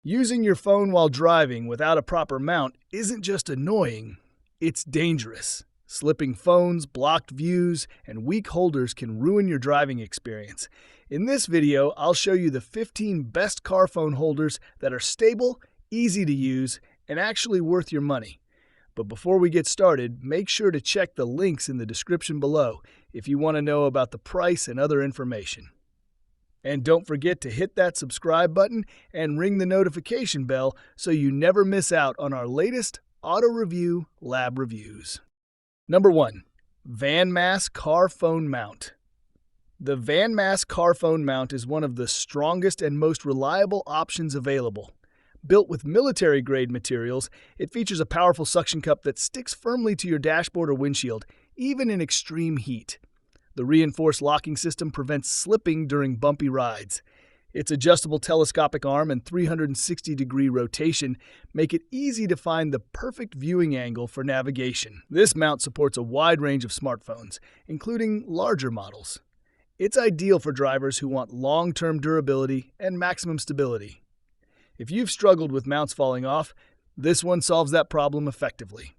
Using your phone while driving without a proper mount isn't just annoying, it's dangerous. Slipping phones, blocked views, and weak holders can ruin your driving experience. In this video, I'll show you the 15 best car phone holders that are stable, easy to use, and actually worth your money. But before we get started, make sure to check the links in the description below if you want to know about the price and other information. And don't forget to hit that subscribe button and ring the notification bell so you never miss out on our latest auto review lab reviews. Number 1. VANMASS Car Phone Mount. The VANMASS Car Phone Mount is one of the strongest and most reliable options available. Built with military-grade materials, it features a powerful suction cup that sticks firmly to your dashboard or windshield, even in extreme heat. The reinforced locking system prevents slipping during bumpy rides. Its adjustable telescopic arm and 360-degree rotation make it easy to find the perfect viewing angle for navigation. This mount supports a wide range of smartphones, including larger models. It's ideal for drivers who want long-term durability and maximum stability. If you've struggled with mounts falling off, this one solves that problem effectively.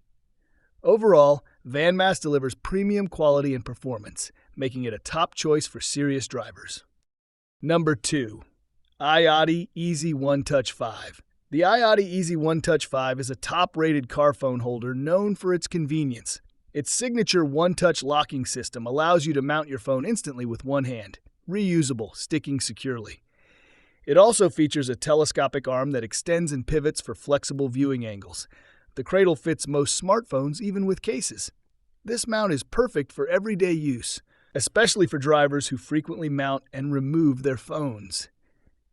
Overall, VANMASS delivers premium quality and performance, making it a top choice for serious drivers. Number 2. iOttie Easy One Touch 5. The iOttie Easy One Touch 5 is a top-rated car phone holder known for its convenience. Its signature one-touch locking system allows you to mount your phone instantly with one hand, reusable, sticking securely. It also features a telescopic arm that extends and pivots for flexible viewing angles. The cradle fits most smartphones, even with cases. This mount is perfect for everyday use, especially for drivers who frequently mount and remove their phones.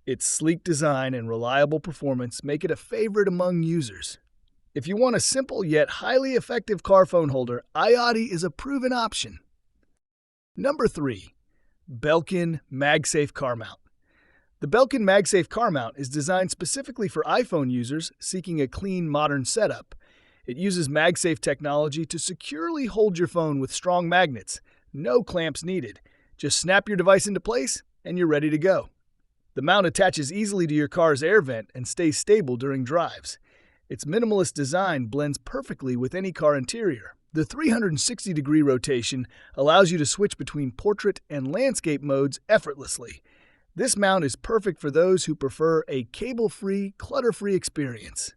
Its sleek design and reliable performance make it a favorite among users. If you want a simple yet highly effective car phone holder, iOttie is a proven option. Number 3. Belkin MagSafe Car Mount. The Belkin MagSafe car mount is designed specifically for iPhone users seeking a clean, modern setup. It uses MagSafe technology to securely hold your phone with strong magnets. No clamps needed. Just snap your device into place and you're ready to go. The mount attaches easily to your car's air vent and stays stable during drives. Its minimalist design blends perfectly with any car interior. The 360-degree rotation allows you to switch between portrait and landscape modes effortlessly. This mount is perfect for those who prefer a cable-free, clutter-free experience.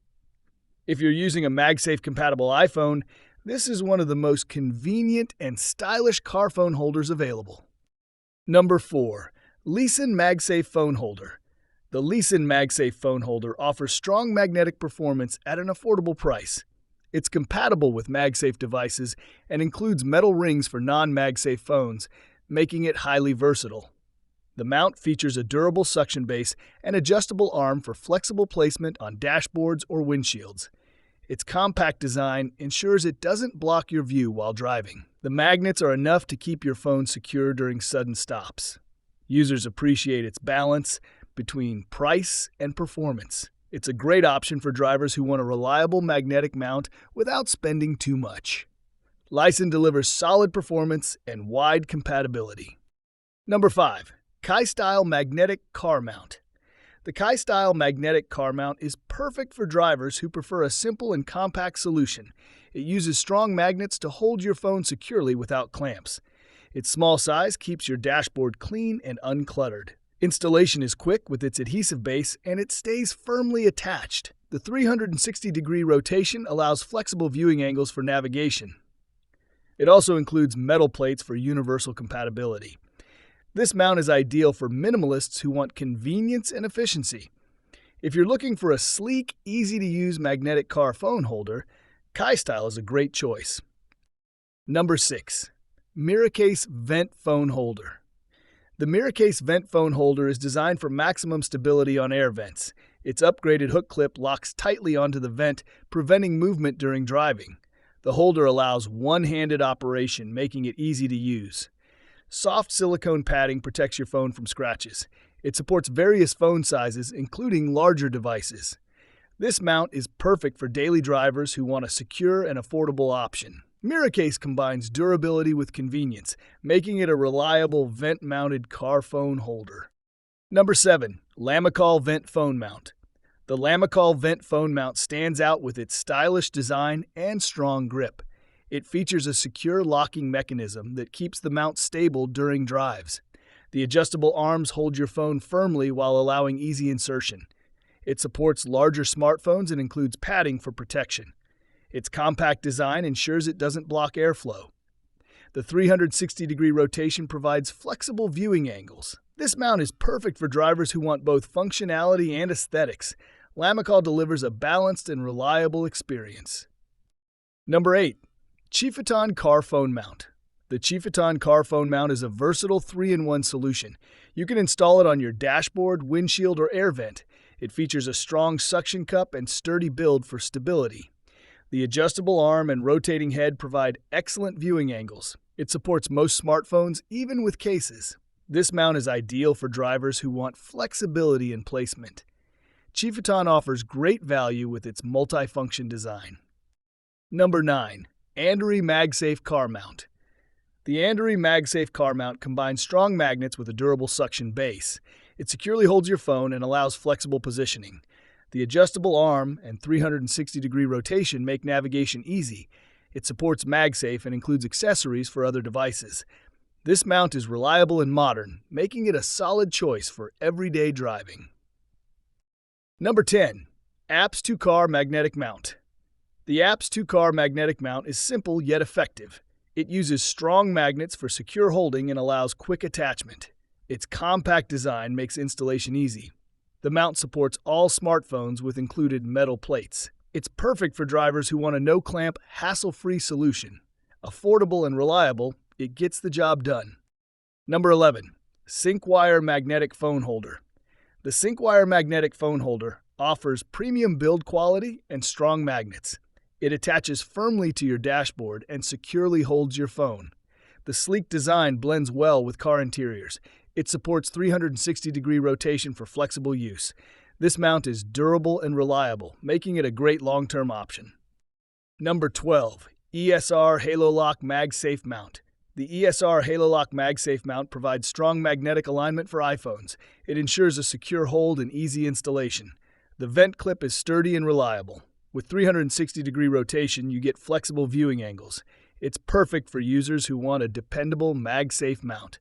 If you're using a MagSafe-compatible iPhone, this is one of the most convenient and stylish car phone holders available. Number 4. LISEN MagSafe Phone Holder. The LISEN MagSafe phone holder offers strong magnetic performance at an affordable price. It's compatible with MagSafe devices and includes metal rings for non-MagSafe phones, making it highly versatile. The mount features a durable suction base and adjustable arm for flexible placement on dashboards or windshields. Its compact design ensures it doesn't block your view while driving. The magnets are enough to keep your phone secure during sudden stops. Users appreciate its balance between price and performance. It's a great option for drivers who want a reliable magnetic mount without spending too much. LISEN delivers solid performance and wide compatibility. Number 5. Kaistyle Magnetic Car Mount. The Kaistyle Magnetic Car Mount is perfect for drivers who prefer a simple and compact solution. It uses strong magnets to hold your phone securely without clamps. Its small size keeps your dashboard clean and uncluttered. Installation is quick with its adhesive base, and it stays firmly attached. The 360-degree rotation allows flexible viewing angles for navigation. It also includes metal plates for universal compatibility. This mount is ideal for minimalists who want convenience and efficiency. If you're looking for a sleek, easy-to-use magnetic car phone holder, Kaistyle is a great choice. Number 6. Miracase Vent Phone Holder. The Miracase Vent Phone Holder is designed for maximum stability on air vents. Its upgraded hook clip locks tightly onto the vent, preventing movement during driving. The holder allows one-handed operation, making it easy to use. Soft silicone padding protects your phone from scratches. It supports various phone sizes, including larger devices. This mount is perfect for daily drivers who want a secure and affordable option. Miracase combines durability with convenience, making it a reliable vent-mounted car phone holder. Number 7. Lamicall Vent Phone Mount. The Lamicall vent phone mount stands out with its stylish design and strong grip. It features a secure locking mechanism that keeps the mount stable during drives. The adjustable arms hold your phone firmly while allowing easy insertion. It supports larger smartphones and includes padding for protection. Its compact design ensures it doesn't block airflow. The 360-degree rotation provides flexible viewing angles. This mount is perfect for drivers who want both functionality and aesthetics. Lamicall delivers a balanced and reliable experience. Number 8. Qifutan Car Phone Mount. The Qifutan Car Phone Mount is a versatile 3-in-1 solution. You can install it on your dashboard, windshield, or air vent. It features a strong suction cup and sturdy build for stability. The adjustable arm and rotating head provide excellent viewing angles. It supports most smartphones, even with cases. This mount is ideal for drivers who want flexibility in placement. Qifutan offers great value with its multi-function design. Number 9. ANDERY MagSafe Car Mount. The ANDERY MagSafe Car Mount combines strong magnets with a durable suction base. It securely holds your phone and allows flexible positioning. The adjustable arm and 360-degree rotation make navigation easy. It supports MagSafe and includes accessories for other devices. This mount is reliable and modern, making it a solid choice for everyday driving. Number 10. Apps to Car Magnetic Mount. The Apps to Car Magnetic Mount is simple yet effective. It uses strong magnets for secure holding and allows quick attachment. Its compact design makes installation easy. The mount supports all smartphones with included metal plates. It's perfect for drivers who want a no-clamp, hassle-free solution. Affordable and reliable, it gets the job done. Number 11. Syncwire Magnetic Phone Holder. The Syncwire Magnetic Phone Holder offers premium build quality and strong magnets. It attaches firmly to your dashboard and securely holds your phone. The sleek design blends well with car interiors. It supports 360-degree rotation for flexible use. This mount is durable and reliable, making it a great long-term option. Number 12. ESR HaloLock MagSafe Mount. The ESR HaloLock MagSafe mount provides strong magnetic alignment for iPhones. It ensures a secure hold and easy installation. The vent clip is sturdy and reliable. With 360-degree rotation, you get flexible viewing angles. It's perfect for users who want a dependable MagSafe mount.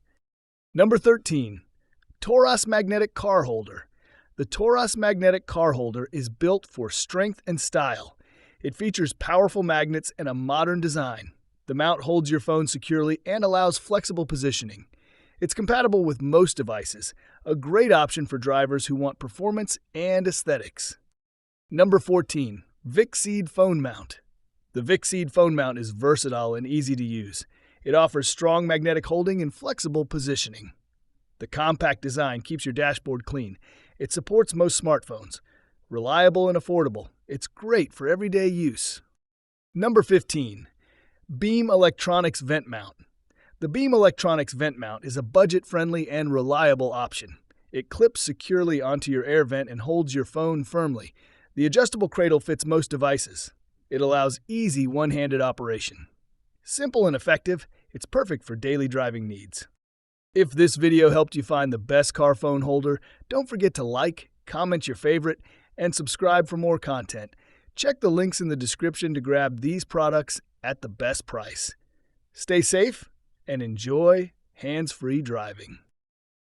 Number 13. TORRAS Magnetic Car Holder. The TORRAS Magnetic Car Holder is built for strength and style. It features powerful magnets and a modern design. The mount holds your phone securely and allows flexible positioning. It's compatible with most devices, a great option for drivers who want performance and aesthetics. Number 14. VICSEED Phone Mount. The VICSEED phone mount is versatile and easy to use. It offers strong magnetic holding and flexible positioning. The compact design keeps your dashboard clean. It supports most smartphones. Reliable and affordable, it's great for everyday use. Number 15. Beam Electronics Vent Mount. The Beam Electronics Vent Mount is a budget-friendly and reliable option. It clips securely onto your air vent and holds your phone firmly. The adjustable cradle fits most devices. It allows easy one-handed operation. Simple and effective, it's perfect for daily driving needs. If this video helped you find the best car phone holder, don't forget to like, comment your favorite, and subscribe for more content. Check the links in the description to grab these products at the best price. Stay safe and enjoy hands-free driving.